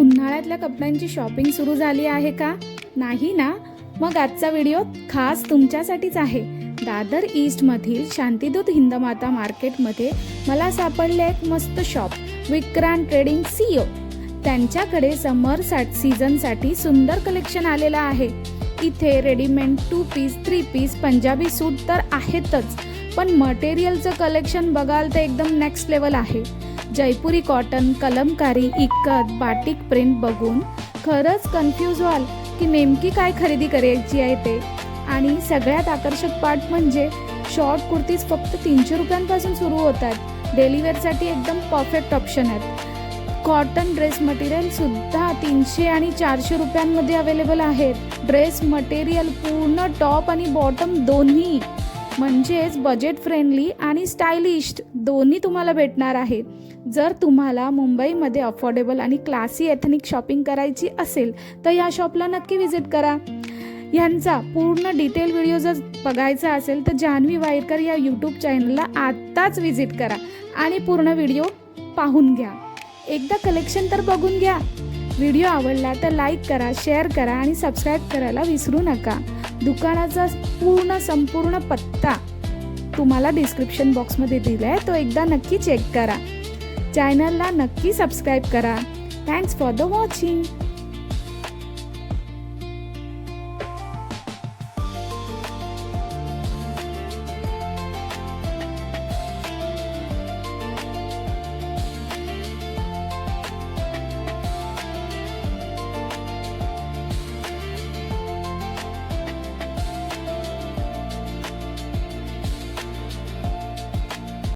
उन्हाळ्यातल्या कपड्यांची शॉपिंग सुरू झाली आहे का? नाही ना? मग आजचा व्हिडिओ खास तुमच्यासाठीच आहे. दादर ईस्टमधील शांतीदूत हिंदमाता मार्केटमध्ये मला सापडले एक मस्त शॉप, विक्रांत ट्रेडिंग CEO. त्यांच्याकडे समर सीझनसाठी सुंदर कलेक्शन आलेलं आहे. इथे रेडीमेड 2 पीस 3 पीस पंजाबी सूट तर आहेतच, पण मटेरियलचं कलेक्शन बघाल तर एकदम नेक्स्ट लेवल आहे. Jaipuri cotton, Kalamkari, Ikat, batik print बघून खरंच कन्फ्यूज व्हाल की नेमकी काय खरेदी करायची आहे ते. आणि सगळ्यात आकर्षक पार्ट म्हणजे शॉर्ट कुर्तीज फक्त 300 रुपयांपासून सुरू होतात. डेली वेअरसाठी एकदम परफेक्ट ऑप्शन आहेत. कॉटन ड्रेस मटेरियल सुद्धा 300 आणि 400 रुपयांमध्ये अवेलेबल आहेत. ड्रेस मटेरियल पूर्ण टॉप आणि बॉटम दोन्ही, म्हणजेच बजेट फ्रेंडली आणि स्टायलिश दोन्ही तुम्हाला भेटणार आहे. जर तुम्हाला मुंबईमध्ये अफोर्डेबल आणि क्लासी एथनिक शॉपिंग करायची असेल तर या शॉपला नक्की व्हिजिट करा. ह्यांचा पूर्ण डिटेल व्हिडिओ जर बघायचा असेल तर जान्हवी वायरकर या यूट्यूब चॅनलला आत्ताच व्हिजिट करा आणि पूर्ण व्हिडिओ पाहून घ्या. एकदा कलेक्शन तर बघून घ्या. व्हिडिओ आवडला तर लाईक करा, शेअर करा आणि सबस्क्राईब करायला विसरू नका. दुकानाचा संपूर्ण पत्ता तुम्हाला डिस्क्रिप्शन बॉक्समध्ये दिला आहे, तो एकदा नक्की चेक करा. चॅनलला नक्की सबस्क्राईब करा. Thanks for the watching.